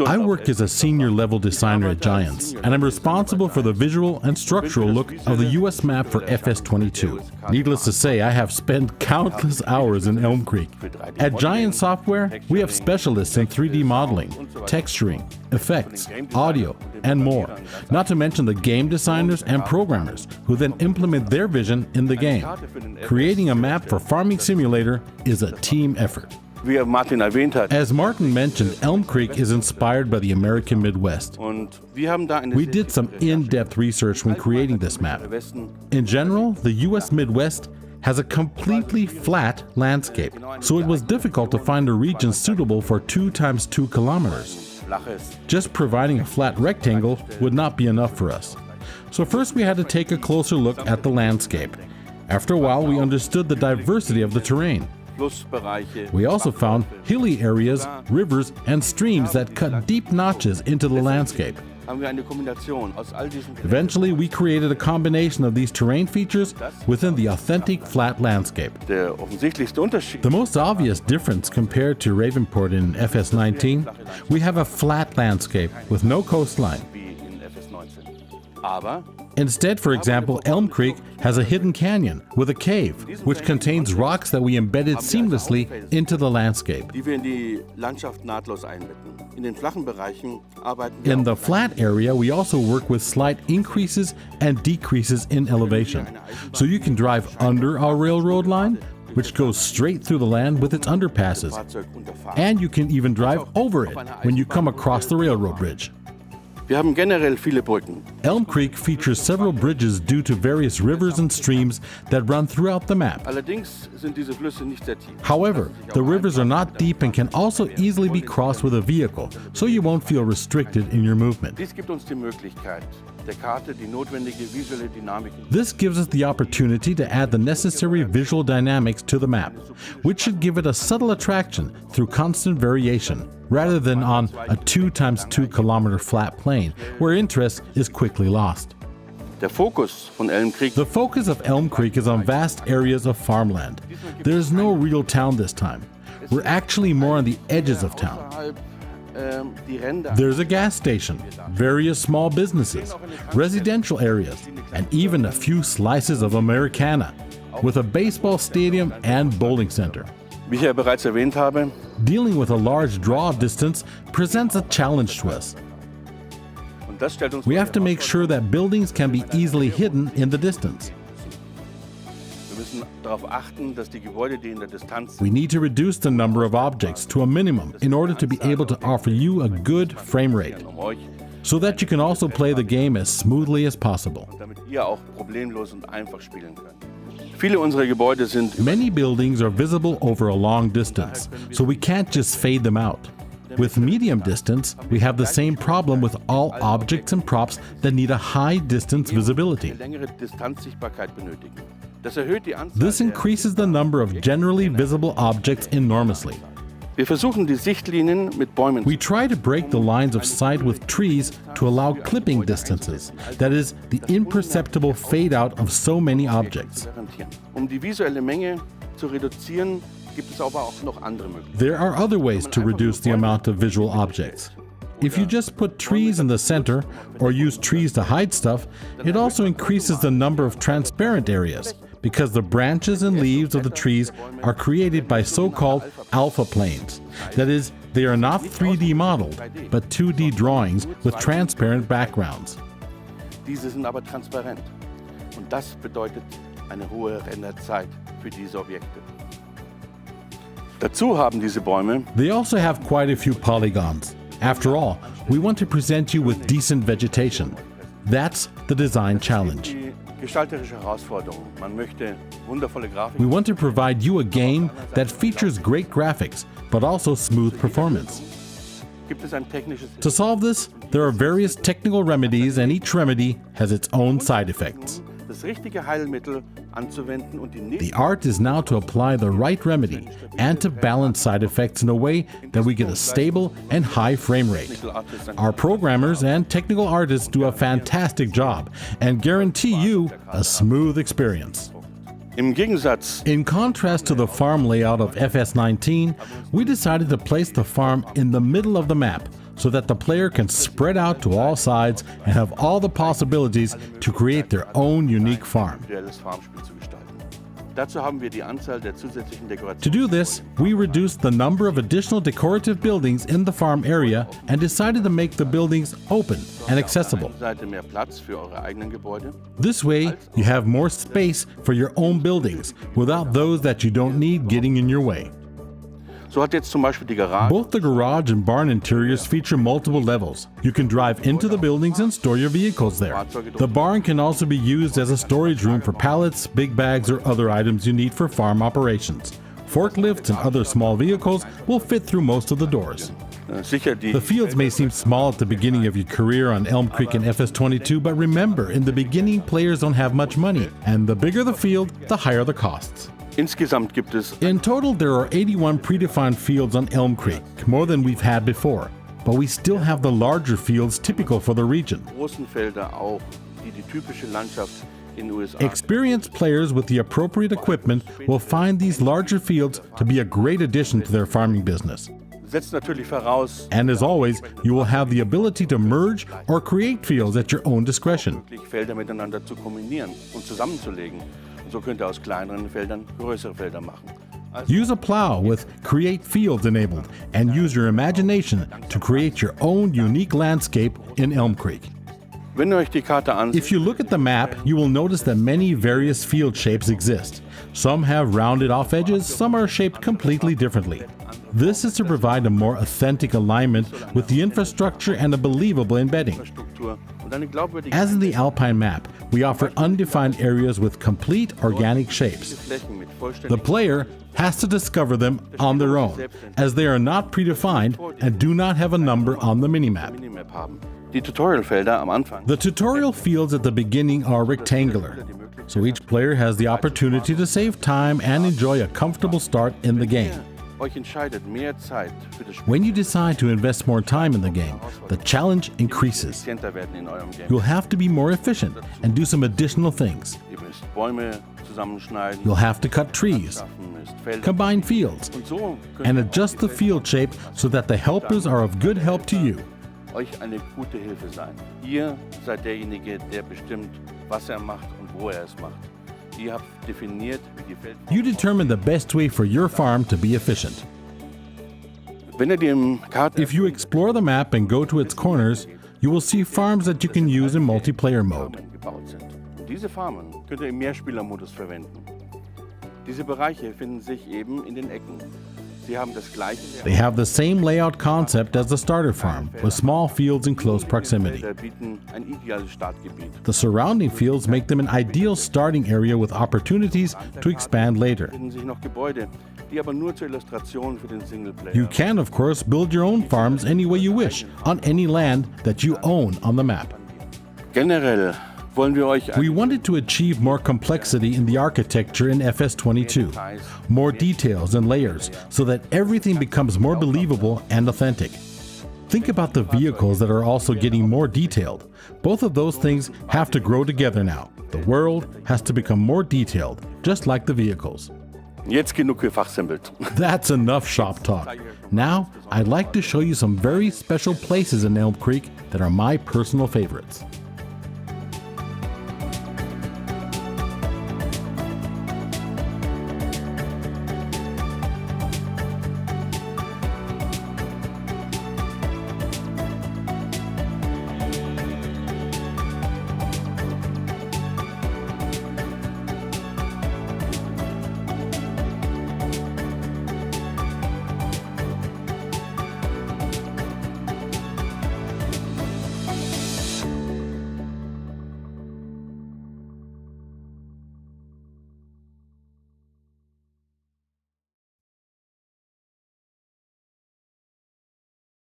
I work as a senior level designer at Giants, and I'm responsible for the visual and structural look of the US map for FS22. Needless to say, I have spent countless hours in Elmcreek. At Giant Software, we have specialists in 3D modeling, texturing, effects, audio, and more. Not to mention the game designers and programmers who then implement their vision in the game. Creating a map for Farming Simulator is a team effort. As Martin mentioned, Elmcreek is inspired by the American Midwest. We did some in-depth research when creating this map. In general, the US Midwest has a completely flat landscape, so it was difficult to find a region suitable for 2 × 2 kilometers. Just providing a flat rectangle would not be enough for us. So first we had to take a closer look at the landscape. After a while, we understood the diversity of the terrain. We also found hilly areas, rivers, and streams that cut deep notches into the landscape. Eventually, we created a combination of these terrain features within the authentic flat landscape. The most obvious difference compared to Ravenport in FS19, we have a flat landscape with no coastline. Instead, for example, Elmcreek has a hidden canyon with a cave, which contains rocks that we embedded seamlessly into the landscape. In the flat area, we also work with slight increases and decreases in elevation. So you can drive under our railroad line, which goes straight through the land with its underpasses. And you can even drive over it when you come across the railroad bridge. Elmcreek features several bridges due to various rivers and streams that run throughout the map. However, the rivers are not deep and can also easily be crossed with a vehicle, so you won't feel restricted in your movement. This gives us the opportunity to add the necessary visual dynamics to the map, which should give it a subtle attraction through constant variation, rather than on a 2 × 2 kilometer flat plain, where interest is quickly lost. The focus of Elmcreek is on vast areas of farmland. There is no real town this time. We're actually more on the edges of town. There's a gas station, various small businesses, residential areas, and even a few slices of Americana, with a baseball stadium and bowling center. Dealing with a large draw distance presents a challenge to us. We have to make sure that buildings can be easily hidden in the distance. We need to reduce the number of objects to a minimum in order to be able to offer you a good frame rate, so that you can also play the game as smoothly as possible. Many buildings are visible over a long distance, so we can't just fade them out. With medium distance, we have the same problem with all objects and props that need a high distance visibility. This increases the number of generally visible objects enormously. We try to break the lines of sight with trees to allow clipping distances, that is, the imperceptible fade out of so many objects. There are other ways to reduce the amount of visual objects. If you just put trees in the center or use trees to hide stuff, it also increases the number of transparent areas, because the branches and leaves of the trees are created by so-called alpha planes. That is, they are not 3D modeled, but 2D drawings with transparent backgrounds. Diese sind aber transparent. Und das bedeutet eine hohe Renderzeit für diese Objekte. Dazu haben diese Bäume. They also have quite a few polygons. After all, we want to present you with decent vegetation. That's the design challenge. We want to provide you a game that features great graphics, but also smooth performance. To solve this, there are various technical remedies, and each remedy has its own side effects. The art is now to apply the right remedy and to balance side effects in a way that we get a stable and high frame rate. Our programmers and technical artists do a fantastic job and guarantee you a smooth experience. In contrast to the farm layout of FS19, we decided to place the farm in the middle of the map so that the player can spread out to all sides and have all the possibilities to create their own unique farm. To do this, we reduced the number of additional decorative buildings in the farm area and decided to make the buildings open and accessible. This way, you have more space for your own buildings without those that you don't need getting in your way. Both the garage and barn interiors feature multiple levels. You can drive into the buildings and store your vehicles there. The barn can also be used as a storage room for pallets, big bags, or other items you need for farm operations. Forklifts and other small vehicles will fit through most of the doors. The fields may seem small at the beginning of your career on Elmcreek and FS22, but remember, in the beginning, players don't have much money, and the bigger the field, the higher the costs. In total, there are 81 predefined fields on Elmcreek, more than we've had before, but we still have the larger fields typical for the region. Experienced players with the appropriate equipment will find these larger fields to be a great addition to their farming business. And as always, you will have the ability to merge or create fields at your own discretion. Use a plow with Create Fields enabled and use your imagination to create your own unique landscape in Elmcreek. If you look at the map, you will notice that many various field shapes exist. Some have rounded off edges, some are shaped completely differently. This is to provide a more authentic alignment with the infrastructure and a believable embedding. As in the Alpine map, we offer undefined areas with complete organic shapes. The player has to discover them on their own, as they are not predefined and do not have a number on the minimap. The tutorial fields at the beginning are rectangular, so each player has the opportunity to save time and enjoy a comfortable start in the game. When you decide to invest more time in the game, the challenge increases. You'll have to be more efficient and do some additional things. You'll have to cut trees, combine fields, and adjust the field shape so that the helpers are of good help to you. You determine the best way for your farm to be efficient. If you explore the map and go to its corners, you will see farms that you can use in multiplayer mode. They have the same layout concept as the starter farm, with small fields in close proximity. The surrounding fields make them an ideal starting area with opportunities to expand later. You can, of course, build your own farms any way you wish, on any land that you own on the map. We wanted to achieve more complexity in the architecture in FS22, more details and layers, so that everything becomes more believable and authentic. Think about the vehicles that are also getting more detailed. Both of those things have to grow together now. The world has to become more detailed, just like the vehicles. That's enough shop talk. Now, I'd like to show you some very special places in Elmcreek that are my personal favorites.